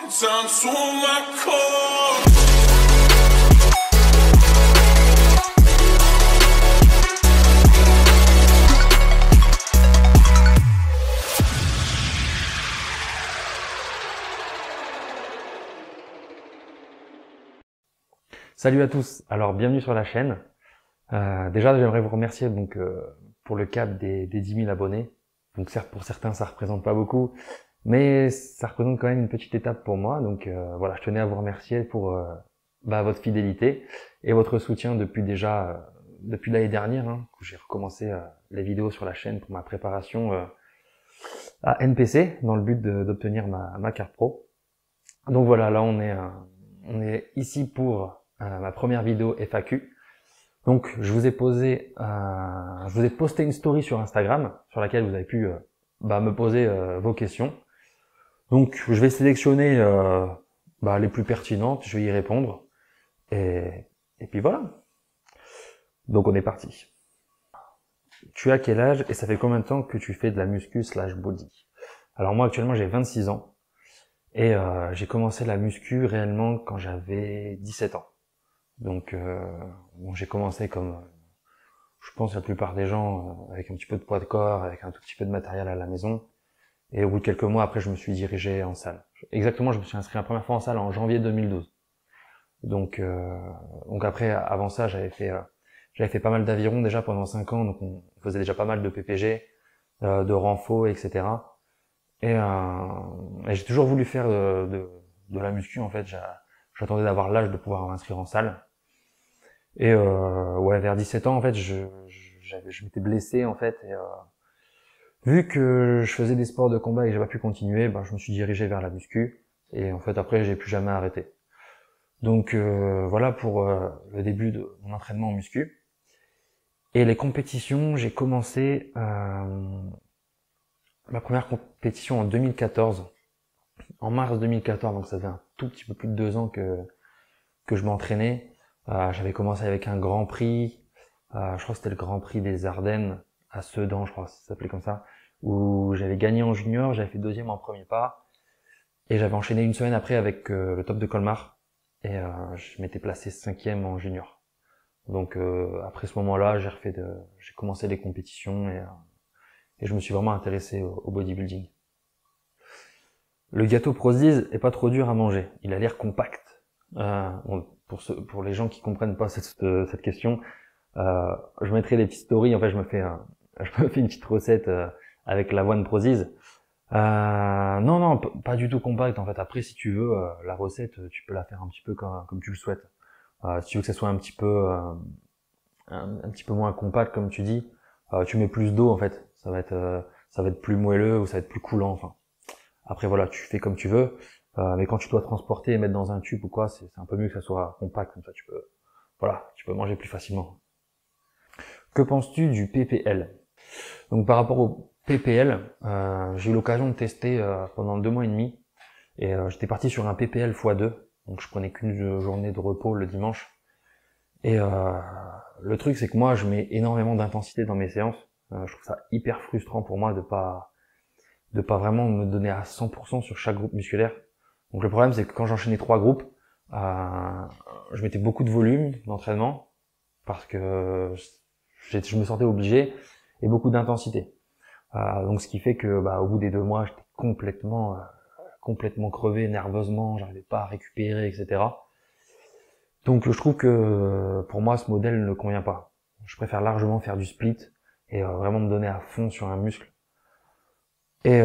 Dance on my core. Salut à tous, alors bienvenue sur la chaîne. Déjà j'aimerais vous remercier pour le cap des 10 000 abonnés. Donc certes pour certains ça représente pas beaucoup, mais ça représente quand même une petite étape pour moi. Donc voilà, je tenais à vous remercier pour votre fidélité et votre soutien depuis l'année dernière, où j'ai recommencé les vidéos sur la chaîne pour ma préparation à NPC dans le but d'obtenir ma carte pro. Donc voilà, là on est ici pour ma première vidéo FAQ. Donc je vous ai posté une story sur Instagram sur laquelle vous avez pu me poser vos questions. Donc je vais sélectionner les plus pertinentes, je vais y répondre et puis voilà. Donc on est parti. Tu as quel âge et ça fait combien de temps que tu fais de la muscu / body? Alors moi actuellement j'ai 26 ans et j'ai commencé la muscu réellement quand j'avais 17 ans. Donc j'ai commencé comme je pense la plupart des gens, avec un petit peu de poids de corps, avec un tout petit peu de matériel à la maison. Et au bout de quelques mois après, je me suis dirigé en salle. Exactement, je me suis inscrit la première fois en salle en janvier 2012. Donc après, avant ça, j'avais fait pas mal d'aviron déjà pendant 5 ans, donc on faisait déjà pas mal de PPG, de renfo, etc. Et j'ai toujours voulu faire de la muscu en fait. J'attendais d'avoir l'âge de pouvoir m'inscrire en salle. Et vers 17 ans en fait, je m'étais blessé en fait. Et vu que je faisais des sports de combat et que j'ai pas pu continuer, je me suis dirigé vers la muscu. Et en fait après, j'ai plus jamais arrêté. Donc voilà pour le début de mon entraînement en muscu. Et les compétitions, j'ai commencé ma première compétition en 2014, en mars 2014. Donc ça fait un tout petit peu plus de 2 ans que je m'entraînais. J'avais commencé avec un Grand Prix, je crois que c'était le Grand Prix des Ardennes à Sedan, je crois que ça s'appelait comme ça, où j'avais gagné en junior, j'avais fait 2e en premier pas, et j'avais enchaîné une semaine après avec le top de Colmar, et je m'étais placé 5e en junior. Donc après ce moment-là, j'ai commencé les compétitions et je me suis vraiment intéressé au bodybuilding. Le gâteau Prozise est pas trop dur à manger, il a l'air compact. Pour les gens qui comprennent pas cette question, je mettrai des petites stories. En fait, je me fais une petite recette avec l'avoine Prozise. Non, pas du tout compact. En fait, après, si tu veux, la recette, tu peux la faire un petit peu comme tu le souhaites. Si tu veux que ça soit un petit peu moins compact, comme tu dis, tu mets plus d'eau. En fait, ça va être plus moelleux ou ça va être plus coulant. Enfin, après voilà, tu fais comme tu veux. Mais quand tu dois transporter et mettre dans un tube ou quoi, c'est un peu mieux que ça soit compact, comme ça tu peux manger plus facilement. Que penses-tu du PPL? Donc par rapport au PPL, j'ai eu l'occasion de tester pendant 2 mois et demi, et j'étais parti sur un PPL x2, donc je prenais qu'une journée de repos le dimanche. Et le truc c'est que moi je mets énormément d'intensité dans mes séances. Je trouve ça hyper frustrant pour moi de pas vraiment me donner à 100% sur chaque groupe musculaire. Donc le problème c'est que quand j'enchaînais 3 groupes, je mettais beaucoup de volume d'entraînement parce que je me sentais obligé, et beaucoup d'intensité. Donc ce qui fait que au bout des 2 mois, j'étais complètement crevé nerveusement, j'arrivais pas à récupérer, etc. Donc je trouve que pour moi ce modèle ne convient pas. Je préfère largement faire du split et vraiment me donner à fond sur un muscle et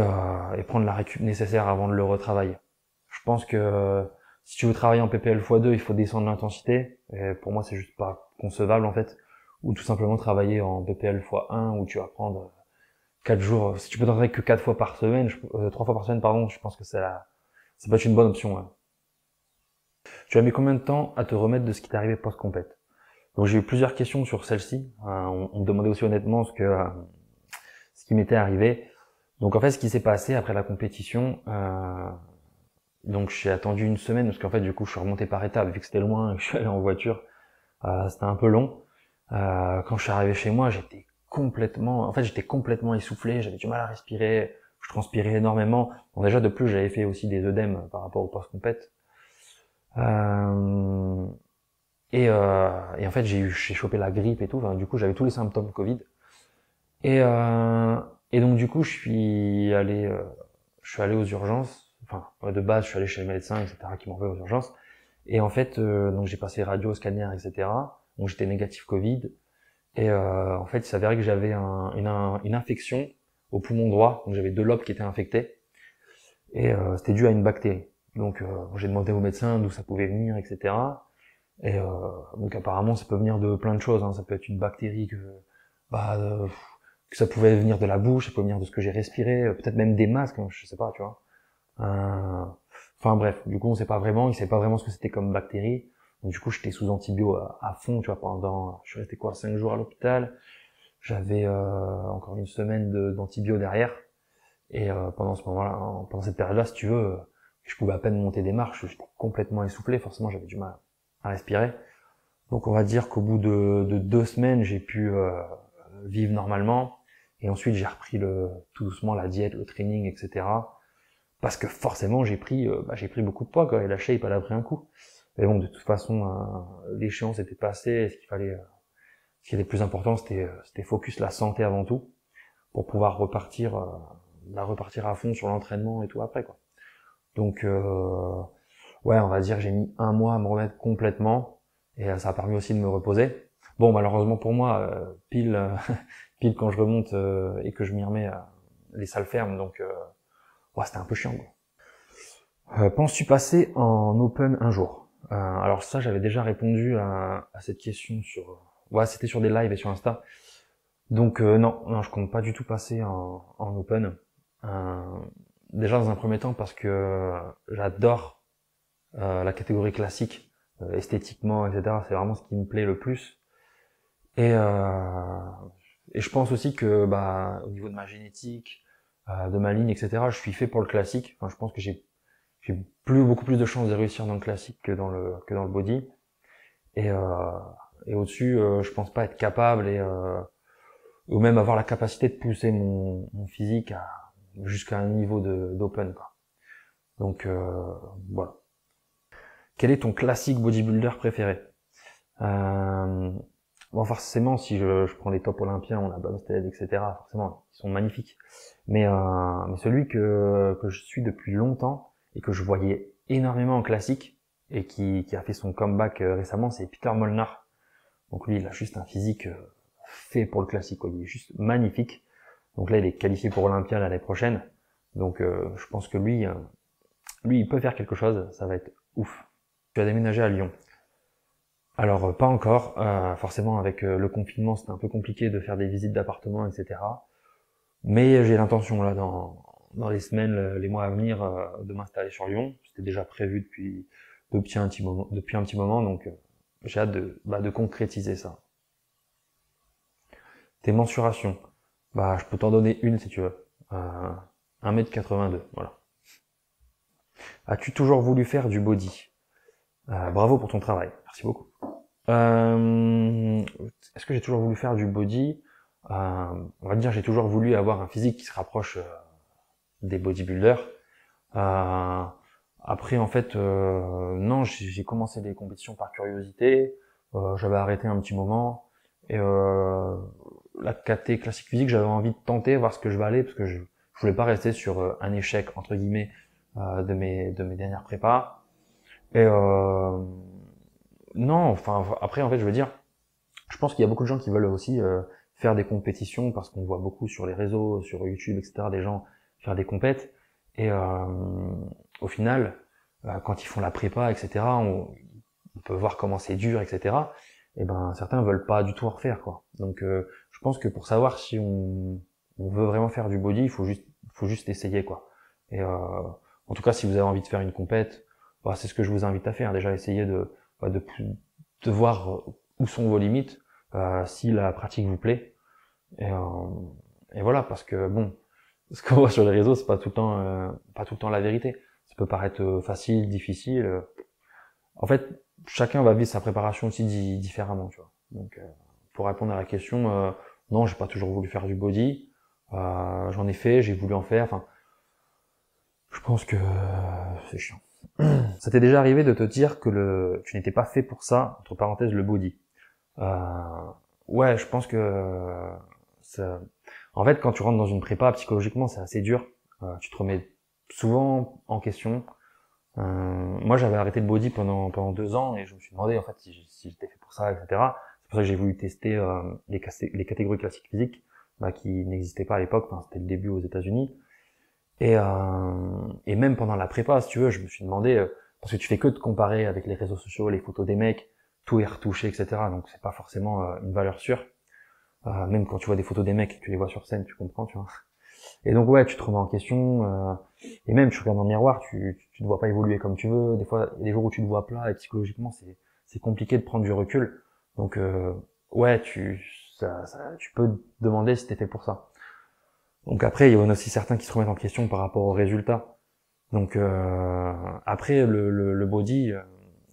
prendre la récup nécessaire avant de le retravailler. Je pense que si tu veux travailler en PPL x2, il faut descendre l'intensité, et pour moi c'est juste pas concevable en fait, ou tout simplement travailler en PPL x1 où tu vas prendre 4 jours, si tu peux t'entraîner que 4 fois par semaine, 3 fois par semaine pardon, je pense que ça peut être une bonne option. Ouais. Tu as mis combien de temps à te remettre de ce qui t'est arrivé post-compète? Donc j'ai eu plusieurs questions sur celle-ci, on me demandait aussi honnêtement ce qui m'était arrivé. Donc en fait ce qui s'est passé après la compétition, donc j'ai attendu une semaine parce qu'en fait du coup je suis remonté par étapes vu que c'était loin et que je suis allé en voiture, c'était un peu long. Quand je suis arrivé chez moi, j'étais complètement essoufflé, j'avais du mal à respirer, je transpirais énormément. Bon, déjà de plus, j'avais fait aussi des œdèmes par rapport au post-compète. Et en fait, j'ai chopé la grippe et tout. Enfin, du coup, j'avais tous les symptômes Covid. Et, euh, et donc du coup, je suis allé aux urgences. Enfin, de base, je suis allé chez le médecin, etc., qui m'envoie aux urgences. Et en fait, donc j'ai passé radio, scanner, etc. Donc j'étais négatif Covid. Et en fait, il s'avérait que j'avais une infection au poumon droit. Donc j'avais 2 lobes qui étaient infectés. Et c'était dû à une bactérie. Donc j'ai demandé au médecin d'où ça pouvait venir, etc. Et donc apparemment, ça peut venir de plein de choses. Hein. Ça peut être une bactérie bah, que ça pouvait venir de la bouche, ça peut venir de ce que j'ai respiré, peut-être même des masques, hein, je sais pas, tu vois. Enfin bref, du coup on sait pas vraiment, il sait pas vraiment ce que c'était comme bactérie. Donc du coup j'étais sous antibio à fond, tu vois, je suis resté 5 jours à l'hôpital. J'avais encore une semaine d'antibio derrière. Et pendant ce moment-là, pendant cette période-là, si tu veux, je pouvais à peine monter des marches, j'étais complètement essoufflé, forcément j'avais du mal à respirer. Donc on va dire qu'au bout de 2 semaines, j'ai pu vivre normalement. Et ensuite j'ai repris tout doucement la diète, le training, etc. Parce que forcément j'ai pris beaucoup de poids, quoi, et la shape elle a pris un coup. Mais bon, de toute façon, l'échéance était passée, ce qui était plus important, c'était focus la santé avant tout, pour pouvoir repartir à fond sur l'entraînement et tout après, quoi. Donc ouais, on va dire que j'ai mis 1 mois à me remettre complètement, et ça a permis aussi de me reposer. Bon, malheureusement pour moi, pile quand je remonte et que je m'y remets, les salles ferment, donc ouais, c'était un peu chiant, quoi. Penses-tu passer en open un jour? Alors ça, j'avais déjà répondu à cette question ouais, c'était sur des lives et sur Insta. Donc non, je compte pas du tout passer en open. Déjà dans un premier temps parce que j'adore la catégorie classique, esthétiquement, etc. C'est vraiment ce qui me plaît le plus. Et je pense aussi que au niveau de ma génétique, de ma ligne, etc. Je suis fait pour le classique. Enfin, je pense que j'ai beaucoup plus de chances de réussir dans le classique que dans le body. Et au-dessus, je pense pas être capable ou même avoir la capacité de pousser mon physique jusqu'à un niveau d'open, quoi. Donc voilà. Quel est ton classique bodybuilder préféré? Bon, forcément, si je prends les top olympiens, on a Bumstead, etc. Forcément, ils sont magnifiques. Mais celui que je suis depuis longtemps et que je voyais énormément en classique et qui a fait son comeback récemment, c'est Peter Molnar. Donc lui, il a juste un physique fait pour le classique, quoi. Il est juste magnifique. Donc là, il est qualifié pour Olympia l'année prochaine. Donc je pense que lui, il peut faire quelque chose. Ça va être ouf. Tu as déménagé à Lyon. Alors pas encore. Forcément, avec le confinement, c'était un peu compliqué de faire des visites d'appartements, etc. Mais j'ai l'intention là dans les semaines, les mois à venir, de m'installer sur Lyon. C'était déjà prévu depuis un petit moment, donc j'ai hâte de concrétiser ça. Tes mensurations, je peux t'en donner une si tu veux. 1m82, voilà. As-tu toujours voulu faire du body? Bravo pour ton travail, merci beaucoup. Est-ce que j'ai toujours voulu faire du body? On va dire j'ai toujours voulu avoir un physique qui se rapproche des bodybuilders. Après en fait non, j'ai commencé les compétitions par curiosité. J'avais arrêté un petit moment et la KT classique physique, j'avais envie de tenter, voir ce que je valais, parce que je voulais pas rester sur un échec entre guillemets de mes dernières prépas. Et non, enfin après en fait je veux dire, je pense qu'il y a beaucoup de gens qui veulent aussi faire des compétitions parce qu'on voit beaucoup sur les réseaux, sur YouTube, etc. des gens faire des compètes et au final quand ils font la prépa, etc. On peut voir comment c'est dur, etc. Et certains veulent pas du tout en refaire, quoi. Donc je pense que pour savoir si on veut vraiment faire du body, il faut juste essayer, quoi. Et en tout cas, si vous avez envie de faire une compète, c'est ce que je vous invite à faire. Déjà, essayer de voir où sont vos limites, si la pratique vous plaît. Et voilà, parce que bon, ce qu'on voit sur les réseaux, c'est pas tout le temps la vérité. Ça peut paraître facile, difficile. En fait, chacun va vivre sa préparation aussi différemment, tu vois. Donc, pour répondre à la question, non, j'ai pas toujours voulu faire du body. J'en ai fait, j'ai voulu en faire. Enfin, Je pense que c'est chiant. Ça t'est déjà arrivé de te dire que tu n'étais pas fait pour ça, entre parenthèses le body. Ouais, je pense que ça... En fait, quand tu rentres dans une prépa, psychologiquement, c'est assez dur. Tu te remets souvent en question. Moi, j'avais arrêté le body pendant 2 ans et je me suis demandé en fait si j'étais fait pour ça, etc. C'est pour ça que j'ai voulu tester les catégories classiques physiques, qui n'existaient pas à l'époque. Enfin, c'était le début aux États-Unis. Et même pendant la prépa, si tu veux, je me suis demandé parce que tu fais que te comparer avec les réseaux sociaux, les photos des mecs, tout est retouché, etc. Donc c'est pas forcément une valeur sûre. Même quand tu vois des photos des mecs, tu les vois sur scène, tu comprends, tu vois. Et donc ouais, tu te remets en question, et même tu regardes dans le miroir, tu te vois pas évoluer comme tu veux. Des fois, il y a des jours où tu te vois plat et psychologiquement c'est compliqué de prendre du recul. Donc ouais, tu peux te demander si t'es fait pour ça. Donc après, il y en a aussi certains qui se remettent en question par rapport aux résultats. Donc après le body,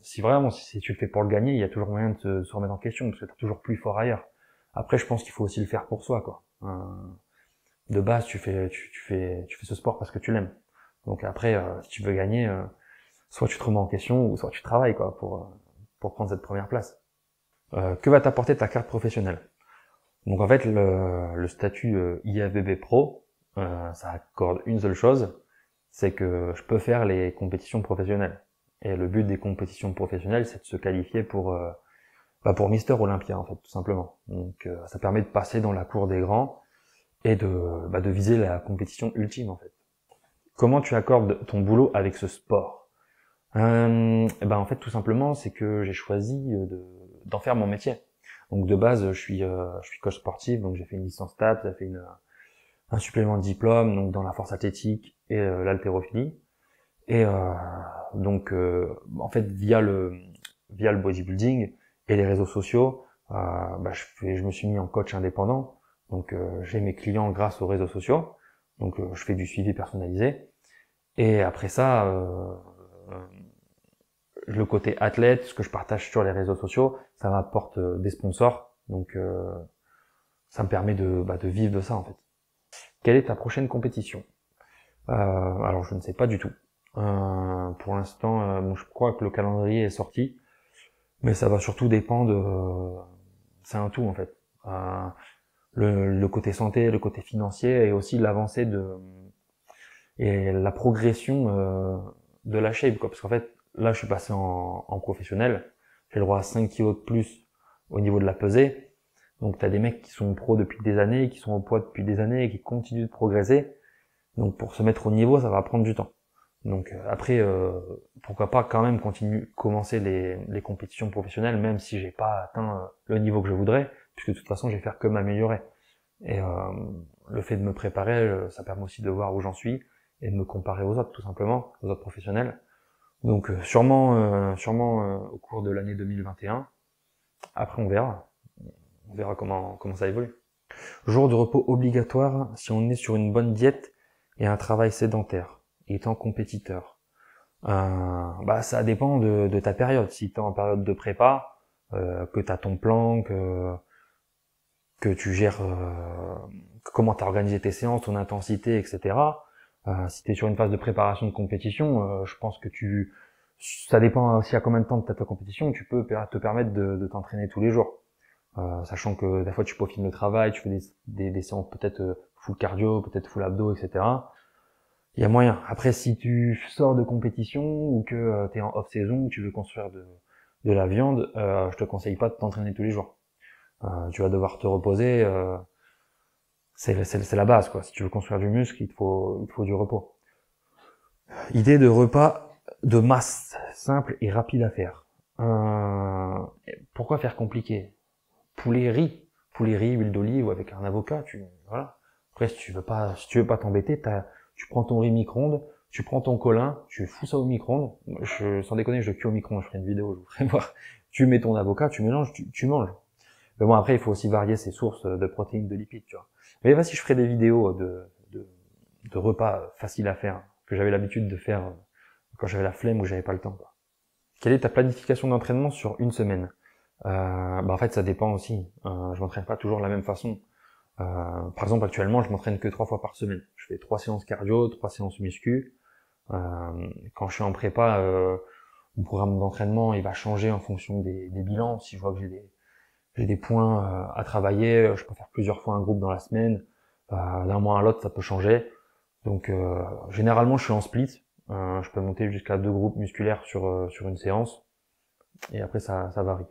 si tu le fais pour le gagner, il y a toujours moyen de se remettre en question parce que t'es toujours plus fort ailleurs. Après, je pense qu'il faut aussi le faire pour soi, quoi. De base, tu fais ce sport parce que tu l'aimes. Donc après, si tu veux gagner, soit tu te remets en question ou soit tu travailles, quoi, pour prendre cette première place. Que va t'apporter ta carte professionnelle? Donc en fait, le statut IFBB Pro, ça accorde une seule chose, c'est que je peux faire les compétitions professionnelles. Et le but des compétitions professionnelles, c'est de se qualifier pour Mister Olympia, en fait, tout simplement. Donc ça permet de passer dans la cour des grands et de viser la compétition ultime, en fait. Comment tu accordes ton boulot avec ce sport? En fait, tout simplement, c'est que j'ai choisi d'en faire mon métier. Donc de base, je suis coach sportif, donc j'ai fait une licence TAPS, j'ai fait un supplément de diplôme, donc dans la force athlétique et l'haltérophilie. Et en fait, via le bodybuilding et les réseaux sociaux, je me suis mis en coach indépendant. Donc j'ai mes clients grâce aux réseaux sociaux. Donc je fais du suivi personnalisé. Et après ça, le côté athlète, ce que je partage sur les réseaux sociaux, ça m'apporte des sponsors. Donc ça me permet de vivre de ça, en fait. Quelle est ta prochaine compétition? Alors je ne sais pas du tout. Pour l'instant, je crois que le calendrier est sorti, mais ça va surtout dépendre. C'est un tout, en fait. Le côté santé, le côté financier et aussi l'avancée et la progression de la shape, quoi. Parce qu'en fait, là, je suis passé en professionnel. J'ai le droit à 5 kilos de plus au niveau de la pesée. Donc, t'as des mecs qui sont pros depuis des années, qui sont au poids depuis des années et qui continuent de progresser. Donc, pour se mettre au niveau, ça va prendre du temps. Donc, après, pourquoi pas quand même commencer les compétitions professionnelles, même si j'ai pas atteint le niveau que je voudrais, puisque de toute façon, je vais faire que m'améliorer. Et le fait de me préparer, ça permet aussi de voir où j'en suis et de me comparer aux autres, tout simplement, aux autres professionnels. Donc sûrement au cours de l'année 2021. Après on verra. On verra comment ça évolue. Jour de repos obligatoire si on est sur une bonne diète et un travail sédentaire, étant compétiteur. Ça dépend de ta période. Si tu es en période de prépa, que tu as ton plan, que tu gères comment tu as organisé tes séances, ton intensité, etc. Si tu es sur une phase de préparation de compétition, je pense que ça dépend aussi à combien de temps de ta compétition, tu peux te permettre de t'entraîner tous les jours. Sachant que des fois tu peaufines le travail, tu fais des séances peut-être full cardio, peut-être full abdos, etc. Il y a moyen. Après, si tu sors de compétition ou que tu es en off-saison, ou tu veux construire de la viande, je te conseille pas de t'entraîner tous les jours. Tu vas devoir te reposer. C'est la base, quoi. Si tu veux construire du muscle, il te faut du repos. Idée de repas de masse, simple et rapide à faire. Pourquoi faire compliqué? Poulet riz, huile d'olive ou avec un avocat, voilà. Après, si tu veux pas t'embêter, tu prends ton riz micro-ondes, tu prends ton colin, tu fous ça au micro-ondes. Sans déconner, je cuis au micro-ondes, je ferai une vidéo, je vous ferai voir. Tu mets ton avocat, tu mélanges, tu manges. Mais bon, après, il faut aussi varier ses sources de protéines, de lipides, tu vois. Mais vas-y, je ferai des vidéos de repas faciles à faire, que j'avais l'habitude de faire quand j'avais la flemme ou j'avais pas le temps, quoi. Quelle est ta planification d'entraînement sur une semaine? En fait, ça dépend aussi. Je m'entraîne pas toujours de la même façon. Par exemple, actuellement, je m'entraîne que 3 fois par semaine. Je fais 3 séances cardio, 3 séances muscu. Quand je suis en prépa, mon programme d'entraînement il va changer en fonction des bilans. Si je vois que j'ai des points à travailler, je peux faire plusieurs fois un groupe dans la semaine. D'un mois à l'autre, ça peut changer. Donc généralement, je suis en split. Je peux monter jusqu'à 2 groupes musculaires sur une séance. Et après, ça varie.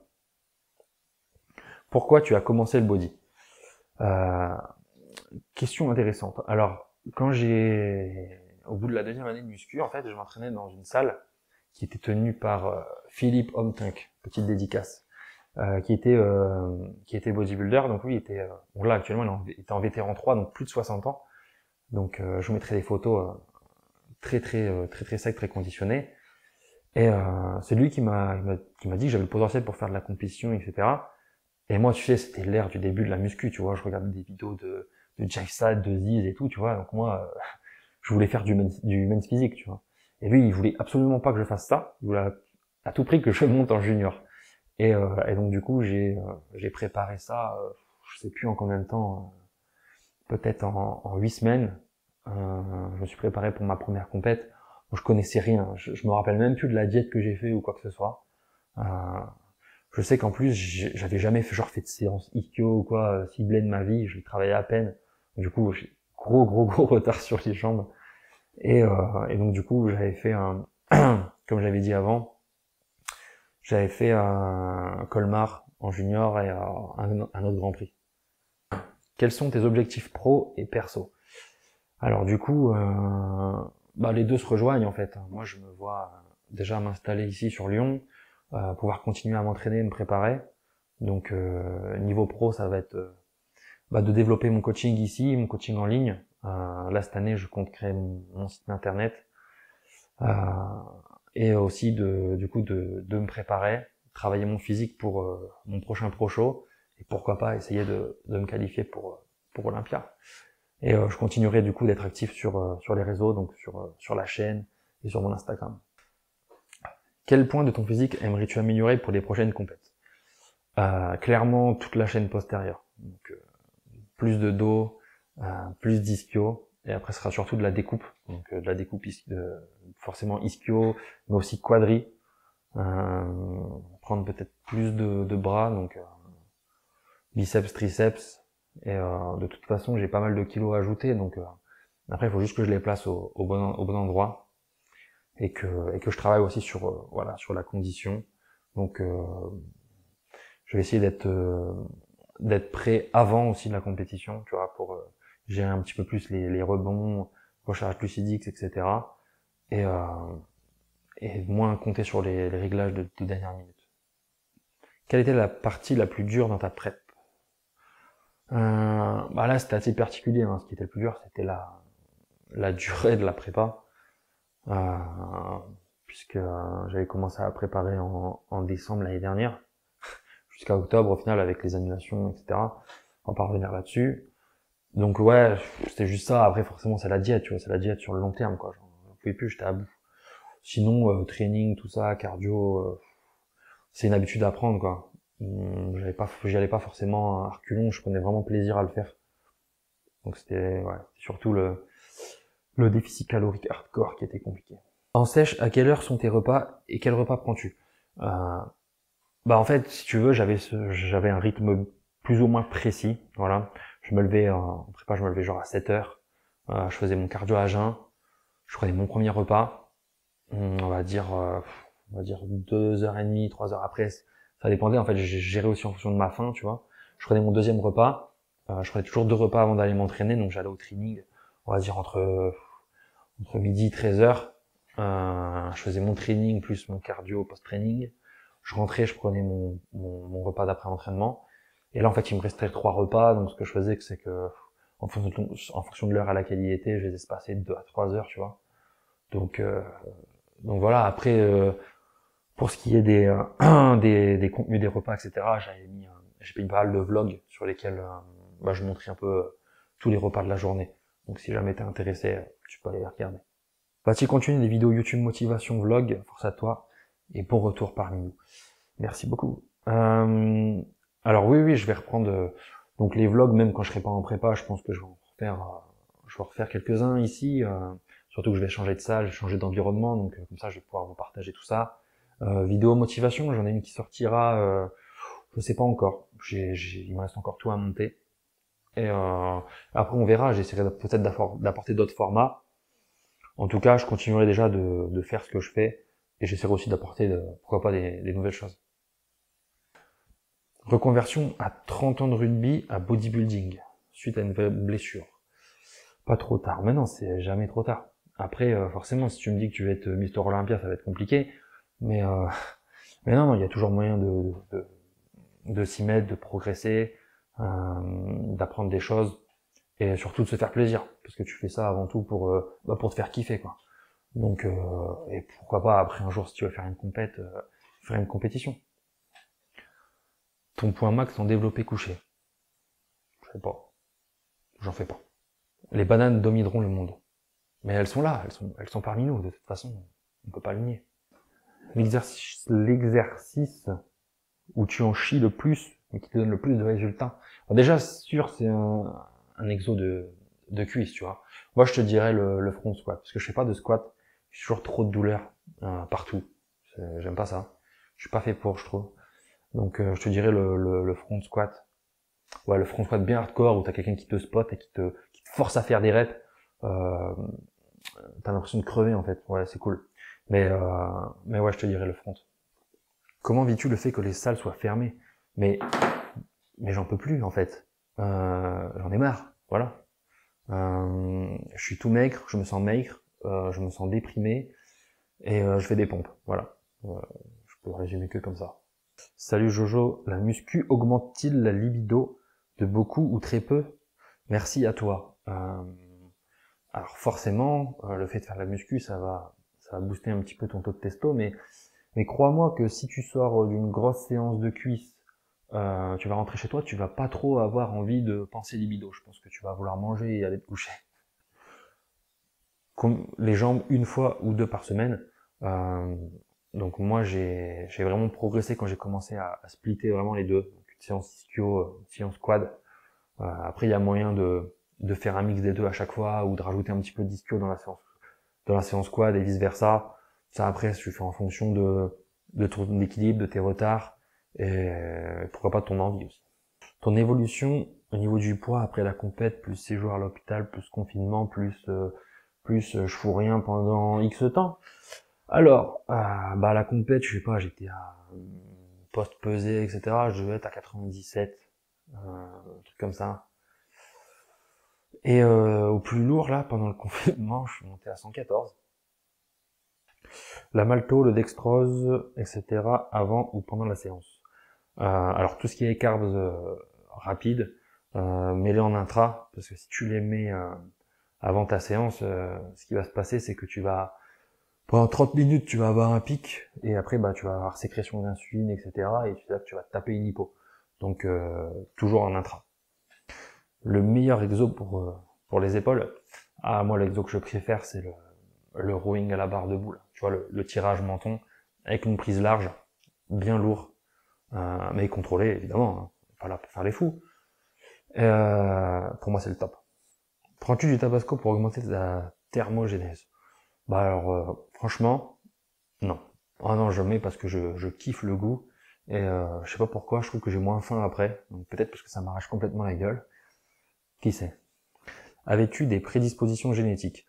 Pourquoi tu as commencé le body? euh, Question intéressante. Alors, au bout de la deuxième année de muscu, en fait, je m'entraînais dans une salle qui était tenue par Philippe Homtank, petite dédicace, qui était bodybuilder. Donc lui, bon là actuellement, il était en vétéran 3, donc plus de 60 ans. Donc je vous mettrai des photos très secs, très conditionnés. Et c'est lui qui m'a dit que j'avais le potentiel pour faire de la compétition, etc. Et moi, tu sais, c'était l'ère du début de la muscu, tu vois. Je regardais des vidéos de Jack Sad, de Ziz et tout, tu vois. Donc moi, je voulais faire du men's physique, tu vois. Et lui, il voulait absolument pas que je fasse ça. Il voulait à tout prix que je monte en junior. Et donc du coup, j'ai préparé ça, je sais plus en combien de temps, peut-être en 8 semaines. Je me suis préparé pour ma première compète. Bon, je connaissais rien. Je me rappelle même plus de la diète que j'ai fait ou quoi que ce soit. Euh, je sais qu'en plus, j'avais jamais fait de séance ischio ou quoi, ciblée de ma vie. Je les travaillais à peine. Du coup, j'ai gros retard sur les jambes. Et donc du coup, j'avais fait comme j'avais dit avant, j'avais fait un Colmar en junior et un autre Grand Prix. Quels sont tes objectifs pro et perso? Alors du coup, les deux se rejoignent en fait. Moi, je me vois déjà m'installer ici sur Lyon, pouvoir continuer à m'entraîner, me préparer. Donc niveau pro, ça va être de développer mon coaching ici, mon coaching en ligne. Là cette année, je compte créer mon site internet et aussi du coup de me préparer, travailler mon physique pour mon prochain pro show et pourquoi pas essayer de me qualifier pour Olympia. Et je continuerai du coup d'être actif sur les réseaux, donc sur la chaîne et sur mon Instagram. Quel point de ton physique aimerais-tu améliorer pour les prochaines compètes? Clairement toute la chaîne postérieure. Donc plus de dos, plus d'ischio, et après ce sera surtout de la découpe, donc de la découpe forcément ischio, mais aussi quadri. Prendre peut-être plus de bras, donc biceps, triceps, et de toute façon j'ai pas mal de kilos à ajouter, donc après il faut juste que je les place au bon endroit, et que je travaille aussi sur la condition. Donc je vais essayer d'être prêt avant aussi de la compétition, tu vois, pour gérer un petit peu plus les rebonds, recharge glucidique, etc. Et moins compter sur les réglages de dernière minute. Quelle était la partie la plus dure dans ta prep? Là c'était assez particulier, hein. Ce qui était le plus dur, c'était la durée de la prépa, puisque j'avais commencé à préparer en décembre l'année dernière, jusqu'à octobre au final avec les annulations, etc. On va pas revenir là-dessus. Donc ouais, c'était juste ça. Après forcément c'est la diète, tu vois, c'est la diète sur le long terme, quoi. J'en pouvais plus, j'étais à bout. Sinon training, tout ça, cardio, c'est une habitude à prendre, quoi. J'y allais pas forcément à reculons, je prenais vraiment plaisir à le faire. Donc c'était surtout le déficit calorique hardcore qui était compliqué. En sèche, à quelle heure sont tes repas et quel repas prends-tu? En fait, si tu veux, j'avais un rythme plus ou moins précis, voilà. Je me levais en prépa, je me levais genre à 7 heures. Je faisais mon cardio à jeun. Je prenais mon premier repas. On va dire 2h30, 3 heures après. Ça dépendait, en fait, j'ai géré aussi en fonction de ma faim, tu vois. Je prenais mon deuxième repas. Je prenais toujours 2 repas avant d'aller m'entraîner, donc j'allais au training, on va dire entre midi et 13h. Je faisais mon training plus mon cardio post-training. Je rentrais, je prenais mon repas d'après-entraînement. Et là, en fait, il me restait 3 repas. Donc, ce que je faisais, c'est que, en fonction de l'heure à laquelle il était, je les espaçais de 2 à 3 heures, tu vois. Donc voilà. Après, pour ce qui est des contenus des repas, etc., j'ai mis pas mal de vlogs sur lesquels, je montrais un peu tous les repas de la journée. Donc, si jamais t'es intéressé, tu peux aller les regarder. Vas-tu continuer des vidéos YouTube motivation vlog? Force à toi. Et bon retour parmi nous. Merci beaucoup. Alors oui, je vais reprendre donc les vlogs, même quand je serai pas en prépa, je pense que je vais en refaire quelques-uns ici Surtout que je vais changer de salle, changer d'environnement, donc comme ça je vais pouvoir vous partager tout ça. Vidéo motivation, j'en ai une qui sortira, je sais pas encore. Il me reste encore tout à monter. Et après on verra, j'essaierai peut-être d'apporter d'autres formats. En tout cas, je continuerai déjà de faire ce que je fais, et j'essaierai aussi d'apporter, pourquoi pas, des nouvelles choses. Reconversion à 30 ans de rugby à bodybuilding, suite à une blessure. Pas trop tard. Mais non, c'est jamais trop tard. Après, forcément, si tu me dis que tu vas être Mister Olympia, ça va être compliqué. Mais, mais non, il y a toujours moyen de s'y mettre, de progresser, d'apprendre des choses, et surtout de se faire plaisir. Parce que tu fais ça avant tout pour te faire kiffer, quoi. Donc, et pourquoi pas, après un jour, si tu veux faire une faire une compétition. Ton point max en développé couché. Je sais pas. J'en fais pas. Les bananes domineront le monde. Mais elles sont là, elles sont parmi nous, de toute façon, on peut pas le nier. L'exercice où tu en chies le plus, mais qui te donne le plus de résultats. Alors déjà, sûr, c'est un exo de cuisse, tu vois. Moi, je te dirais le front squat, parce que je fais pas de squat, j'ai toujours trop de douleur partout. J'aime pas ça. Je suis pas fait pour, je trouve. Donc, je te dirais le front squat. Ouais, le front squat bien hardcore, où t'as quelqu'un qui te spot et qui te force à faire des reps. T'as l'impression de crever, en fait. Ouais, c'est cool. Mais ouais, je te dirais le front. Comment vis-tu le fait que les salles soient fermées? Mais j'en peux plus, en fait. J'en ai marre, voilà. Je suis tout maigre, je me sens déprimé, et je fais des pompes, voilà. Je peux résumer que comme ça. Salut Jojo, la muscu augmente-t-il la libido de beaucoup ou très peu? Merci à toi. Alors forcément, le fait de faire la muscu, ça va booster un petit peu ton taux de testo, mais crois-moi que si tu sors d'une grosse séance de cuisse, tu vas rentrer chez toi, tu vas pas trop avoir envie de penser libido. Je pense que tu vas vouloir manger et aller te coucher. Comme les jambes une fois ou deux par semaine. Donc moi j'ai vraiment progressé quand j'ai commencé à splitter vraiment les deux. Donc une séance ischio, une séance quad. Après il y a moyen de faire un mix des deux à chaque fois, ou de rajouter un petit peu d'ischio dans la séance quad et vice versa. Ça après tu fais en fonction de ton équilibre, de tes retards, et pourquoi pas de ton envie aussi. Ton évolution au niveau du poids après la compète, plus séjour à l'hôpital, plus confinement, plus je fous rien pendant X temps. Alors, bah la compète, je sais pas, j'étais à post-pesé, etc. Je devais être à 97, un truc comme ça. Et au plus lourd, là, pendant le confinement, je suis monté à 114. La malto, le dextrose, etc. avant ou pendant la séance. Alors tout ce qui est carbs rapides, mets-les en intra, parce que si tu les mets avant ta séance, ce qui va se passer, c'est que pendant 30 minutes, tu vas avoir un pic, et après, bah, tu vas avoir sécrétion d'insuline, etc. Et là, tu vas te taper une hypo. Donc, toujours en intra. Le meilleur exo pour les épaules, moi, l'exo que je préfère, c'est le rowing à la barre debout, là. Tu vois, le tirage menton, avec une prise large, bien lourd, mais contrôlé, évidemment, hein, pas là pour faire les fous. Pour moi, c'est le top. Prends-tu du tabasco pour augmenter ta thermogénèse? Bah alors, franchement, non. Ah non, je mets parce que je kiffe le goût, et je sais pas pourquoi, je trouve que j'ai moins faim après, donc peut-être parce que ça m'arrache complètement la gueule. Qui sait? Avais-tu des prédispositions génétiques?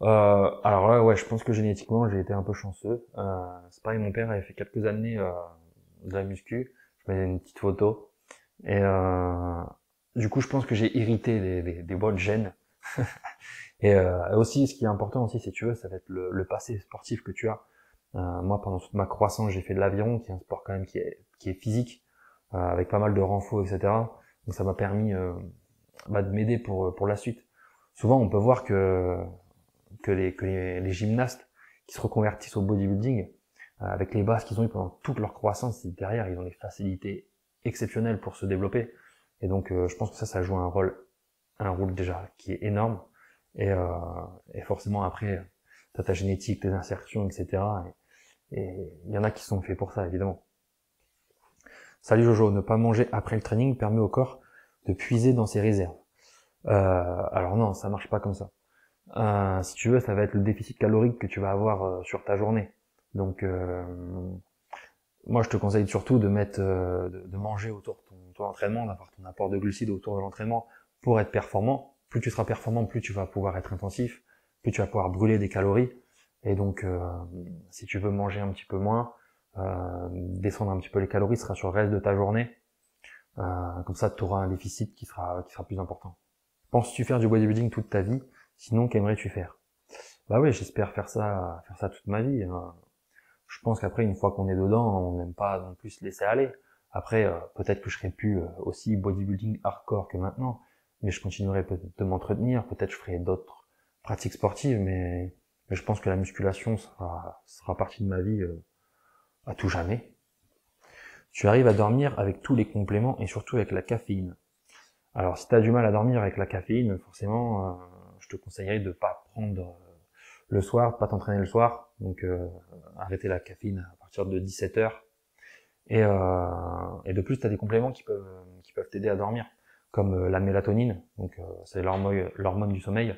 Alors là, ouais, je pense que génétiquement, j'ai été un peu chanceux. C'est pareil, mon père avait fait quelques années de la muscu, je mets une petite photo, et du coup, je pense que j'ai hérité des bonnes gènes. Et aussi, ce qui est important aussi, si tu veux, ça va être le passé sportif que tu as. Moi, pendant toute ma croissance, j'ai fait de l'aviron, qui est un sport quand même qui est physique, avec pas mal de renfos, etc. Donc ça m'a permis de m'aider pour la suite. Souvent, on peut voir que les gymnastes qui se reconvertissent au bodybuilding, avec les bases qu'ils ont eues pendant toute leur croissance, derrière, ils ont des facilités exceptionnelles pour se développer. Et donc, je pense que ça joue un rôle déjà qui est énorme. Et forcément, après, t'as ta génétique, tes insertions, etc. Et il y en a qui sont faits pour ça, évidemment. Salut Jojo, ne pas manger après le training permet au corps de puiser dans ses réserves. Alors non, ça marche pas comme ça. si tu veux, ça va être le déficit calorique que tu vas avoir sur ta journée. Donc, moi, je te conseille surtout de mettre, de manger autour de ton entraînement, d'avoir ton apport de glucides autour de l'entraînement pour être performant. Plus tu seras performant, plus tu vas pouvoir être intensif, plus tu vas pouvoir brûler des calories. Et donc, si tu veux manger un petit peu moins, descendre un petit peu les calories, ce sera sur le reste de ta journée. Comme ça, tu auras un déficit qui sera plus important. Penses-tu faire du bodybuilding toute ta vie? Sinon, qu'aimerais-tu faire? Bah oui, j'espère faire ça toute ma vie. Je pense qu'après, une fois qu'on est dedans, on n'aime pas non plus se laisser aller. Après, peut-être que je serai plus aussi bodybuilding hardcore que maintenant, mais je continuerai peut-être de m'entretenir, peut-être je ferai d'autres pratiques sportives, mais je pense que la musculation sera partie de ma vie à tout jamais. Tu arrives à dormir avec tous les compléments et surtout avec la caféine. Alors, si tu as du mal à dormir avec la caféine, forcément, je te conseillerais de pas prendre le soir, pas t'entraîner le soir, donc arrêter la caféine à partir de 17h. Et de plus, tu as des compléments qui peuvent t'aider à dormir, comme la mélatonine, donc c'est l'hormone du sommeil.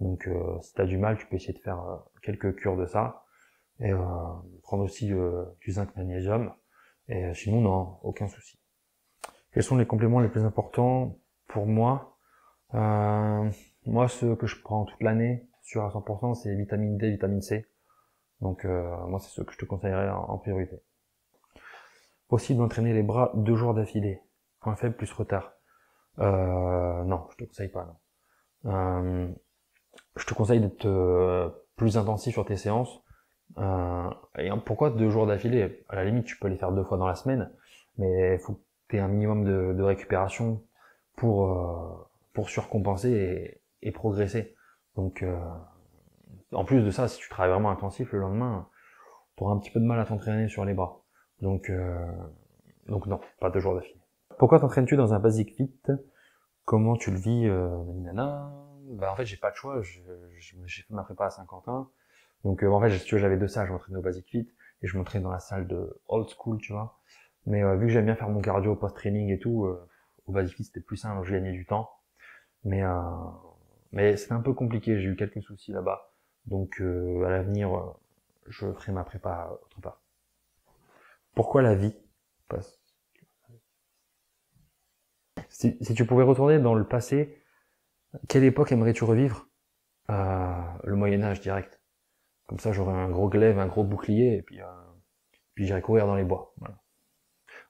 Donc si tu as du mal, tu peux essayer de faire quelques cures de ça, et prendre aussi du zinc magnésium, et sinon non, aucun souci. Quels sont les compléments les plus importants pour moi? Moi, ceux que je prends toute l'année, sûr à 100%, c'est vitamine D, vitamine C. Donc moi, c'est ceux que je te conseillerais en priorité. Possible d'entraîner les bras 2 jours d'affilée. Point faible plus retard. Non, je te conseille pas. Non. Je te conseille d'être plus intensif sur tes séances. Et pourquoi 2 jours d'affilée? À la limite, tu peux les faire 2 fois dans la semaine, mais il faut que tu aies un minimum de récupération pour surcompenser et progresser. Donc, en plus de ça, si tu travailles vraiment intensif le lendemain, tu auras un petit peu de mal à t'entraîner sur les bras. Donc non, pas 2 jours d'affilée. Pourquoi t'entraînes-tu dans un Basic Fit? Comment tu le vis, nana? Bah en fait, j'ai pas de choix. J'ai fait ma prépa à Saint-Quentin. Donc en fait, si tu veux, j'avais 2 salles. Je m'entraînais au Basic Fit et je m'entraînais dans la salle de Old School, tu vois. Mais vu que j'aime bien faire mon cardio post-training et tout, au Basic Fit c'était plus simple, donc je gagnais du temps. Mais c'était un peu compliqué. J'ai eu quelques soucis là-bas. Donc à l'avenir, je ferai ma prépa autre part. Pourquoi la vie? Si tu pouvais retourner dans le passé, quelle époque aimerais-tu revivre? Le Moyen-Âge direct. Comme ça, j'aurais un gros glaive, un gros bouclier, et puis j'irais courir dans les bois. Voilà.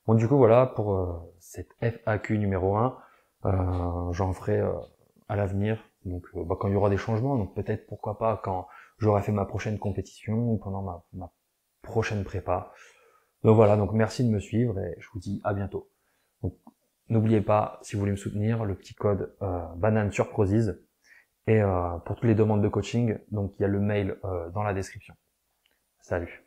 Bon, du coup, voilà pour cette FAQ numéro 1. J'en ferai à l'avenir, donc quand il y aura des changements, donc peut-être, pourquoi pas, quand j'aurai fait ma prochaine compétition, ou pendant ma prochaine prépa. Donc voilà, donc merci de me suivre, et je vous dis à bientôt. Donc, n'oubliez pas, si vous voulez me soutenir, le petit code banane sur Prozis. Et pour toutes les demandes de coaching, donc il y a le mail dans la description. Salut.